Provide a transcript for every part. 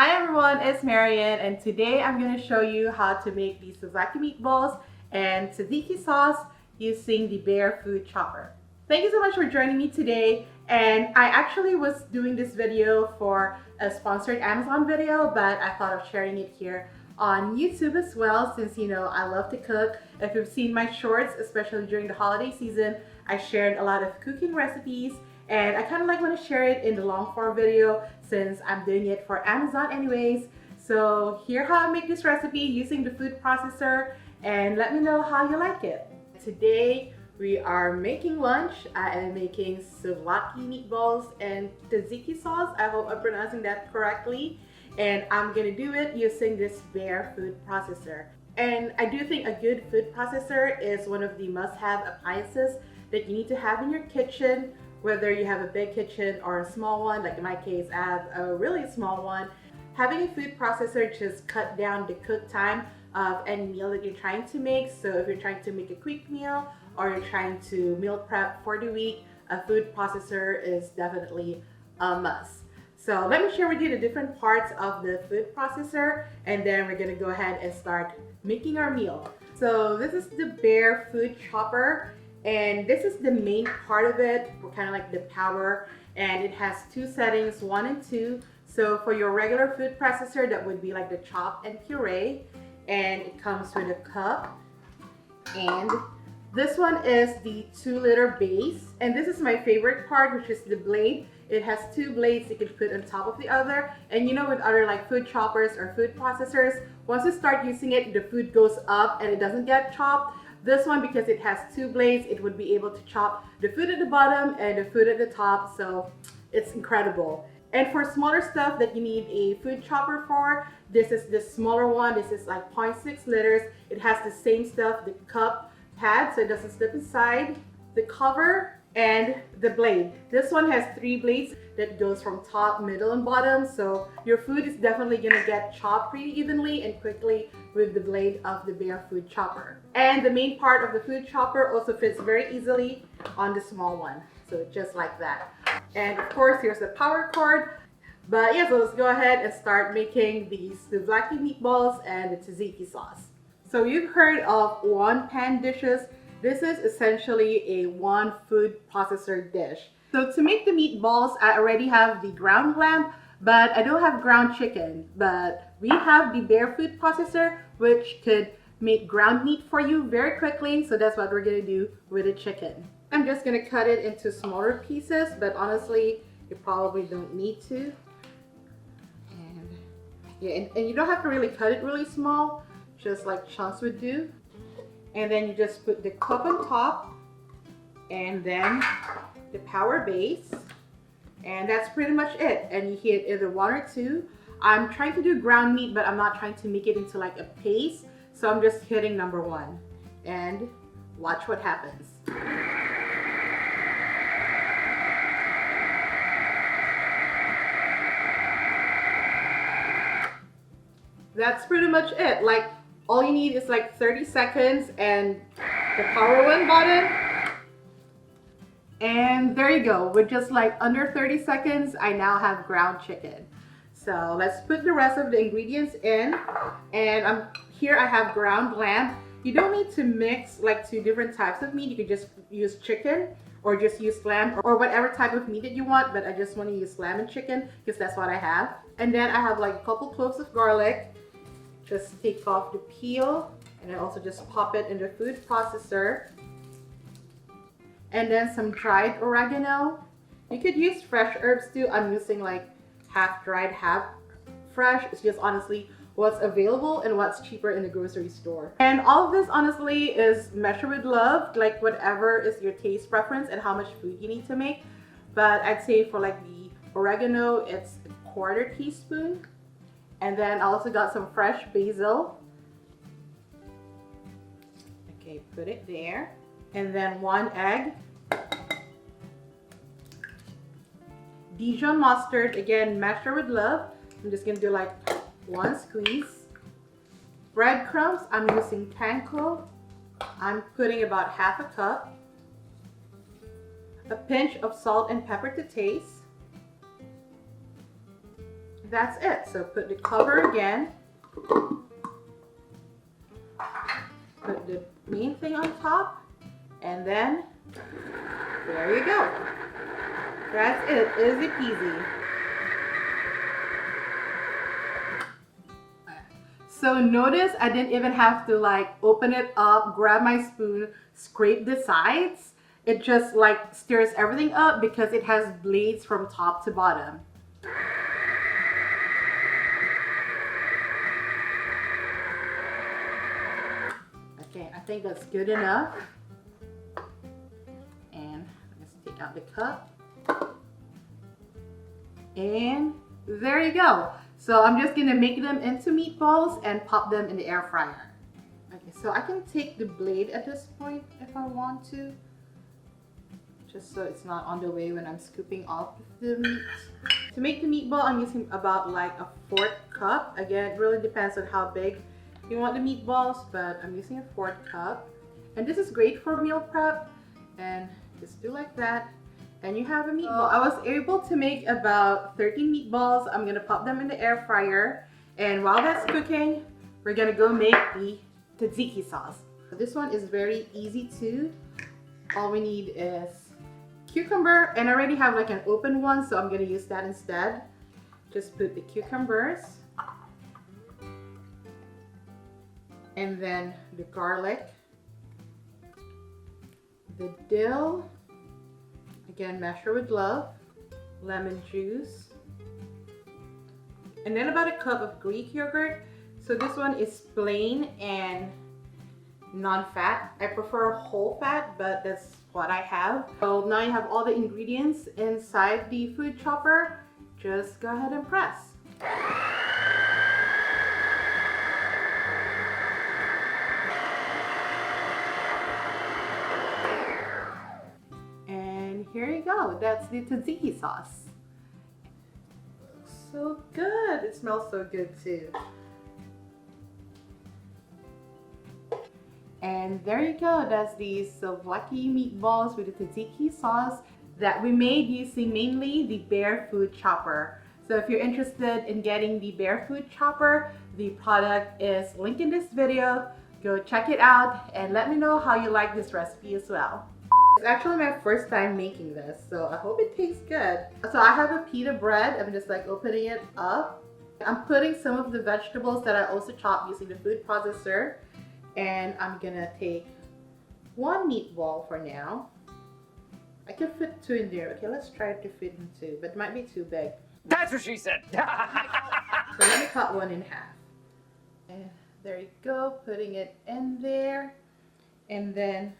Hi everyone, it's Marian, and today I'm going to show you how to make the souvlaki meatballs and tzatziki sauce using the Bear Food Chopper. Thank you so much for joining me today, and I actually was doing this video for a sponsored Amazon video, but I thought of sharing it here on YouTube as well since I love to cook. If you've seen my shorts, especially during the holiday season, I shared a lot of cooking recipes. And I kind of want to share it in the long form video since I'm doing it for Amazon anyways. So here how I make this recipe using the food processor, and let me know how you like it. Today we are making lunch. I am making souvlaki meatballs and tzatziki sauce. I hope I'm pronouncing that correctly. And I'm gonna do it using this Bear food processor. And I do think a good food processor is one of the must-have appliances that you need to have in your kitchen. Whether you have a big kitchen or a small one, like in my case, I have a really small one. Having a food processor just cut down the cook time of any meal that you're trying to make. So if you're trying to make a quick meal or you're trying to meal prep for the week, a food processor is definitely a must. So let me share with you the different parts of the food processor, and then we're gonna go ahead and start making our meal. So this is the Bear Food Chopper. And this is the main part of it, kind of like the power, and it has two settings, 1 and 2. So for your regular food processor, that would be like the chop and puree, and it comes with a cup. And this one is the 2-liter base, and this is my favorite part, which is the blade. It has 2 blades you can put on top of the other, and with other like food choppers or food processors, once you start using it, the food goes up and it doesn't get chopped. This one, because it has 2 blades, it would be able to chop the food at the bottom and the food at the top, so it's incredible. And for smaller stuff that you need a food chopper for, this is the smaller one. This is like 0.6 liters. It has the same stuff, the cup pad, so it doesn't slip inside, the cover, and the blade. This one has 3 blades that goes from top, middle, and bottom, so your food is definitely gonna get chopped pretty evenly and quickly with the blade of the Bear Food Chopper. And the main part of the food chopper also fits very easily on the small one, so just like that. And of course, here's the power cord. But yeah, so let's go ahead and start making these souvlaki meatballs and the tzatziki sauce. So you've heard of one-pan dishes. This is essentially a one food processor dish. So to make the meatballs, I already have the ground lamb, but I don't have ground chicken. But we have the Bear Food Processor, which could make ground meat for you very quickly. So that's what we're gonna do with the chicken. I'm just gonna cut it into smaller pieces, but honestly, you probably don't need to. And yeah, and you don't have to really cut it really small, just like chunks would do. And then you just put the cup on top, and then the power base, and that's pretty much it. And you hit either 1 or 2. I'm trying to do ground meat, but I'm not trying to make it into like a paste, so I'm just hitting number 1, and watch what happens. That's pretty much it. Like, all you need is like 30 seconds and the power button. And there you go. With just like under 30 seconds, I now have ground chicken. So let's put the rest of the ingredients in. And here I have ground lamb. You don't need to mix like 2 different types of meat. You could just use chicken or just use lamb or whatever type of meat that you want. But I just want to use lamb and chicken because that's what I have. And then I have like a couple cloves of garlic. Just take off the peel, and I also just pop it in the food processor. And then some dried oregano. You could use fresh herbs too. I'm using like half dried, half fresh. It's just honestly what's available and what's cheaper in the grocery store. And all of this honestly is measured with love, like whatever is your taste preference and how much food you need to make. But I'd say for like the oregano, it's a 1/4 teaspoon. And then I also got some fresh basil. Okay, put it there. And then 1 egg. Dijon mustard, again, measure with love. I'm just gonna do like 1 squeeze. Breadcrumbs, I'm using panko. I'm putting about half a cup. A pinch of salt and pepper to taste. that's it. So put the cover again. Put the main thing on top, and then there you go. That's it. Easy peasy. So notice I didn't even have to like open it up, grab my spoon, scrape the sides. It just like stirs everything up because it has blades from top to bottom. Okay, I think that's good enough. And let's take out the cup. And there you go. So I'm just gonna make them into meatballs and pop them in the air fryer. Okay, so I can take the blade at this point if I want to, just so it's not on the way when I'm scooping off the meat. To make the meatball, I'm using about like a 1/4 cup. Again, it really depends on how big you want the meatballs, but I'm using a 1/4 cup. And this is great for meal prep. And just do like that. And you have a meatball. I was able to make about 13 meatballs. I'm gonna pop them in the air fryer. And while that's cooking, we're gonna go make the tzatziki sauce. This one is very easy too. All we need is cucumber, and I already have like an open one, so I'm gonna use that instead. Just put the cucumbers, and then the garlic, the dill, again measure with love, lemon juice, and then about a cup of Greek yogurt. So this one is plain and non-fat. I prefer whole fat, but that's what I have. So now you have all the ingredients inside the food chopper. Just go ahead and press. And here you go. That's the tzatziki sauce. Looks so good. It smells so good too. And there you go, that's the souvlaki meatballs with the tzatziki sauce that we made using mainly the Bear Food Chopper. So if you're interested in getting the Bear Food Chopper, the product is linked in this video. Go check it out and let me know how you like this recipe as well. It's actually my first time making this, so I hope it tastes good. So I have a pita bread. I'm just like opening it up. I'm putting some of the vegetables that I also chopped using the food processor. And I'm gonna take one meatball for now. I can fit 2 in there. Okay, let's try to fit in 2, but it might be too big. That's what she said. So let me cut one in half. And there you go, putting it in there. And then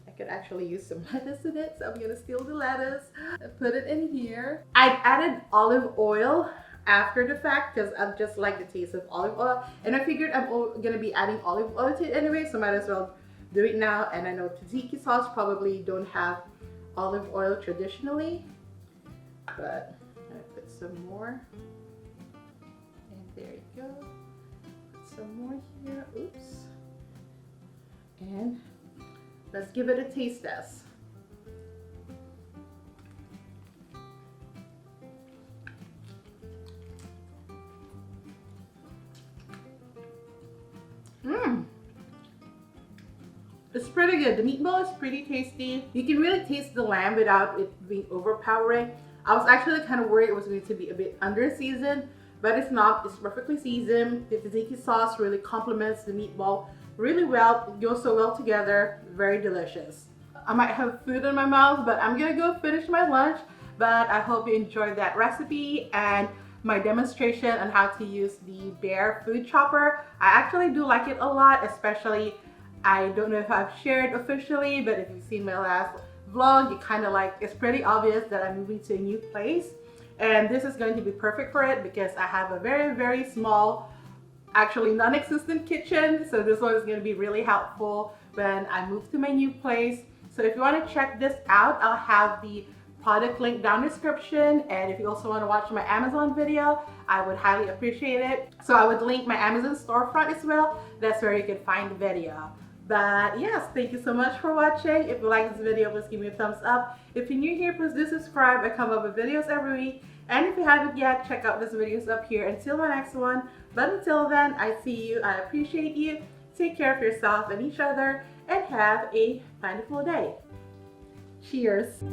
I could actually use some lettuce in it, so I'm gonna steal the lettuce and put it in here. I added olive oil after the fact because I just like the taste of olive oil, and I figured I'm gonna be adding olive oil to it anyway, so might as well do it now. And I know tzatziki sauce probably don't have olive oil traditionally, but I'm gonna put some more, and there you go. Put some more here. Oops. And let's give it a taste test. It's pretty good. The meatball is pretty tasty. You can really taste the lamb without it being overpowering. I was actually kind of worried it was going to be a bit under seasoned, but it's not. It's perfectly seasoned. The tzatziki sauce really complements the meatball really well. It goes so well together. Very delicious. I might have food in my mouth, but I'm gonna go finish my lunch. But I hope you enjoyed that recipe and my demonstration on how to use the Bear Food Chopper. I actually do like it a lot, especially, I don't know if I've shared officially, but if you've seen my last vlog, you kind of like, it's pretty obvious that I'm moving to a new place. And this is going to be perfect for it because I have a very, very small, actually non-existent kitchen. So this one is going to be really helpful when I move to my new place. So if you want to check this out, I'll have the product link down in the description. And if you also want to watch my Amazon video, I would highly appreciate it. So I would link my Amazon storefront as well. That's where you can find the video. But yes, thank you so much for watching. If you like this video, please give me a thumbs up. If you're new here, please do subscribe. I come up with videos every week. And if you haven't yet, check out these videos up here until my next one. But until then, I see you. I appreciate you. Take care of yourself and each other, and have a wonderful day. Cheers.